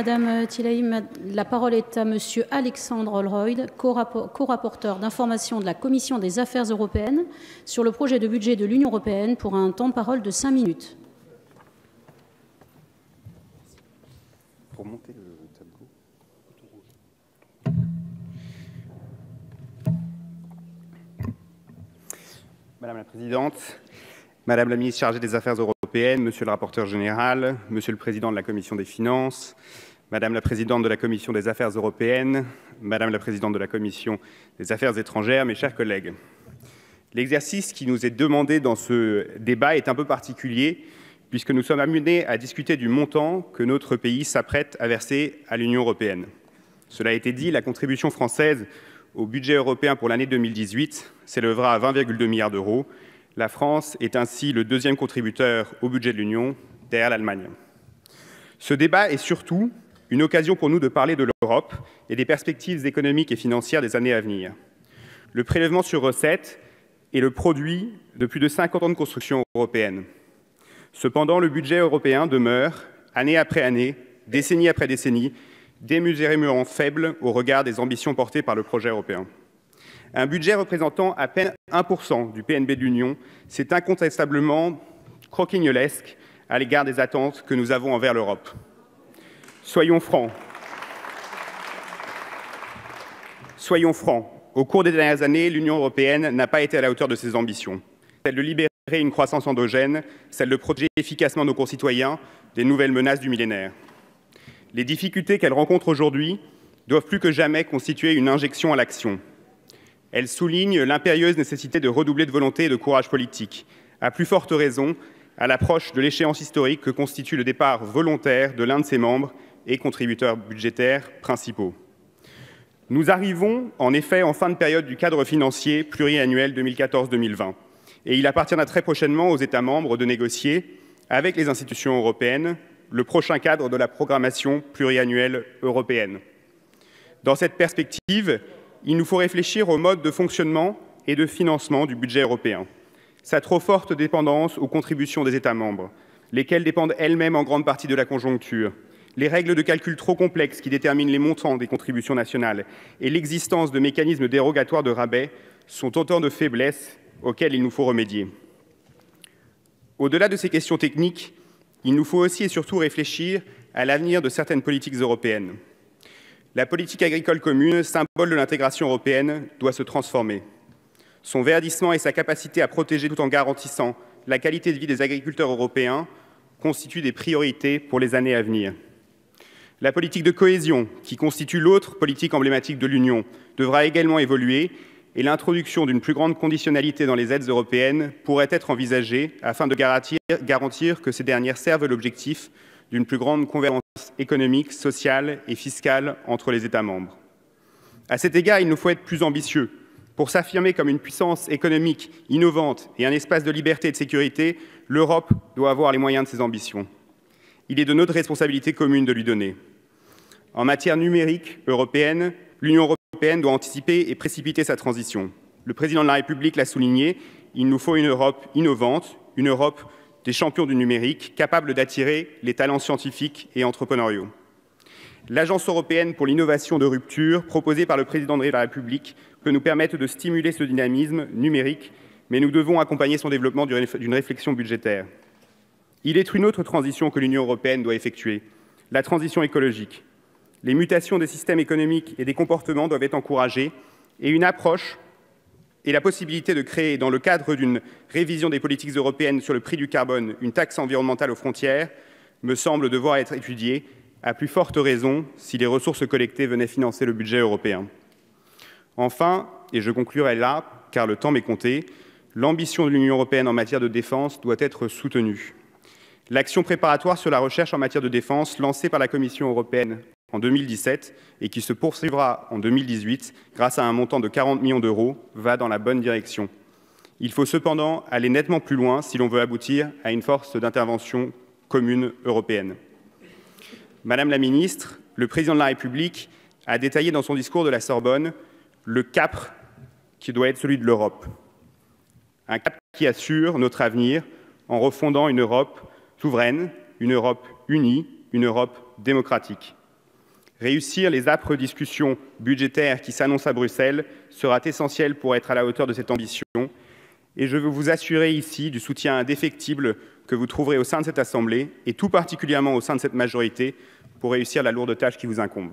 Madame Thilaï, la parole est à Monsieur Alexandre Holroyd, co-rapporteur d'information de la Commission des Affaires européennes sur le projet de budget de l'Union européenne pour un temps de parole de 5 minutes. Pour monter le tableau. Madame la Présidente, Madame la Ministre chargée des Affaires européennes, Monsieur le rapporteur général, Monsieur le Président de la Commission des Finances, Madame la Présidente de la Commission des Affaires européennes, Madame la Présidente de la Commission des Affaires étrangères, mes chers collègues. L'exercice qui nous est demandé dans ce débat est un peu particulier puisque nous sommes amenés à discuter du montant que notre pays s'apprête à verser à l'Union européenne. Cela a été dit, la contribution française au budget européen pour l'année 2018 s'élèvera à 20,2 milliards d'euros. La France est ainsi le deuxième contributeur au budget de l'Union, derrière l'Allemagne. Ce débat est surtout une occasion pour nous de parler de l'Europe et des perspectives économiques et financières des années à venir. Le prélèvement sur recettes est le produit de plus de 50 ans de construction européenne. Cependant, le budget européen demeure, année après année, décennie après décennie, démesurément faible au regard des ambitions portées par le projet européen. Un budget représentant à peine 1% du PNB de l'Union, c'est incontestablement croquignolesque à l'égard des attentes que nous avons envers l'Europe. Soyons francs. Au cours des dernières années, l'Union européenne n'a pas été à la hauteur de ses ambitions. Celle de libérer une croissance endogène, celle de protéger efficacement nos concitoyens des nouvelles menaces du millénaire. Les difficultés qu'elle rencontre aujourd'hui doivent plus que jamais constituer une injection à l'action. Elles soulignent l'impérieuse nécessité de redoubler de volonté et de courage politique, à plus forte raison à l'approche de l'échéance historique que constitue le départ volontaire de l'un de ses membres et contributeurs budgétaires principaux. Nous arrivons en effet en fin de période du cadre financier pluriannuel 2014-2020 et il appartiendra très prochainement aux États membres de négocier avec les institutions européennes le prochain cadre de la programmation pluriannuelle européenne. Dans cette perspective, il nous faut réfléchir au mode de fonctionnement et de financement du budget européen. Sa trop forte dépendance aux contributions des États membres, lesquelles dépendent elles-mêmes en grande partie de la conjoncture, les règles de calcul trop complexes qui déterminent les montants des contributions nationales et l'existence de mécanismes dérogatoires de rabais sont autant de faiblesses auxquelles il nous faut remédier. Au-delà de ces questions techniques, il nous faut aussi et surtout réfléchir à l'avenir de certaines politiques européennes. La politique agricole commune, symbole de l'intégration européenne, doit se transformer. Son verdissement et sa capacité à protéger tout en garantissant la qualité de vie des agriculteurs européens constituent des priorités pour les années à venir. La politique de cohésion, qui constitue l'autre politique emblématique de l'Union, devra également évoluer et l'introduction d'une plus grande conditionnalité dans les aides européennes pourrait être envisagée afin de garantir que ces dernières servent l'objectif d'une plus grande convergence économique, sociale et fiscale entre les États membres. À cet égard, il nous faut être plus ambitieux. Pour s'affirmer comme une puissance économique innovante et un espace de liberté et de sécurité, l'Europe doit avoir les moyens de ses ambitions. Il est de notre responsabilité commune de lui donner. En matière numérique européenne, l'Union européenne doit anticiper et précipiter sa transition. Le président de la République l'a souligné, il nous faut une Europe innovante, une Europe des champions du numérique, capable d'attirer les talents scientifiques et entrepreneuriaux. L'Agence européenne pour l'innovation de rupture, proposée par le président de la République, peut nous permettre de stimuler ce dynamisme numérique, mais nous devons accompagner son développement d'une réflexion budgétaire. Il est une autre transition que l'Union européenne doit effectuer, la transition écologique. Les mutations des systèmes économiques et des comportements doivent être encouragées et une approche et la possibilité de créer, dans le cadre d'une révision des politiques européennes sur le prix du carbone, une taxe environnementale aux frontières, me semble devoir être étudiée, à plus forte raison si les ressources collectées venaient financer le budget européen. Enfin, et je conclurai là, car le temps m'est compté, l'ambition de l'Union européenne en matière de défense doit être soutenue. L'action préparatoire sur la recherche en matière de défense, lancée par la Commission européenne en 2017 et qui se poursuivra en 2018 grâce à un montant de 40 millions d'euros, va dans la bonne direction. Il faut cependant aller nettement plus loin si l'on veut aboutir à une force d'intervention commune européenne. Madame la ministre, le président de la République a détaillé dans son discours de la Sorbonne le cap qui doit être celui de l'Europe. Un cap qui assure notre avenir en refondant une Europe souveraine, une Europe unie, une Europe démocratique. Réussir les âpres discussions budgétaires qui s'annoncent à Bruxelles sera essentiel pour être à la hauteur de cette ambition. Et je veux vous assurer ici du soutien indéfectible que vous trouverez au sein de cette Assemblée, et tout particulièrement au sein de cette majorité, pour réussir la lourde tâche qui vous incombe.